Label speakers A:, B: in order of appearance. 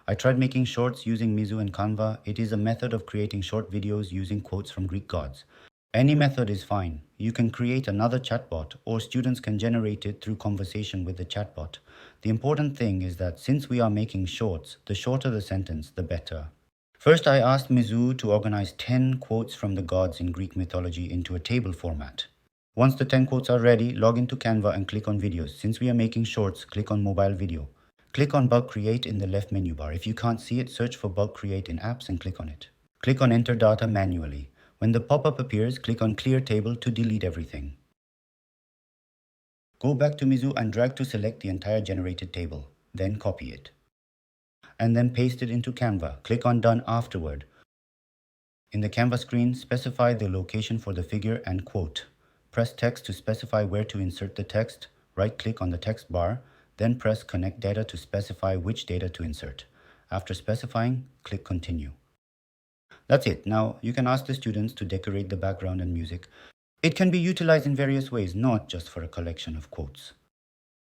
A: I tried making shorts using Mizou and Canva. It is a method of creating short videos using quotes from Greek gods. Any method is fine. You can create another chatbot, or students can generate it through conversation with the chatbot. The important thing is that since we are making shorts, the shorter the sentence, the better. First, I asked Mizou to organize 10 quotes from the gods in Greek mythology into a table format. Once the 10 quotes are ready, log into Canva and click on videos. Since we are making shorts, click on mobile video. Click on bulk create in the left menu bar. If you can't see it, search for bulk create in apps and click on it. Click on enter data manually. When the pop-up appears, click on clear table to delete everything. Go back to Mizou and drag to select the entire generated table. Then copy it. And then paste it into Canva. Click on done afterward. In the Canva screen, specify the location for the figure and quote. Press text to specify where to insert the text. Right-click on the text bar, then press connect data to specify which data to insert. After specifying, click continue. That's it. Now you can ask the students to decorate the background and music. It can be utilized in various ways, not just for a collection of quotes.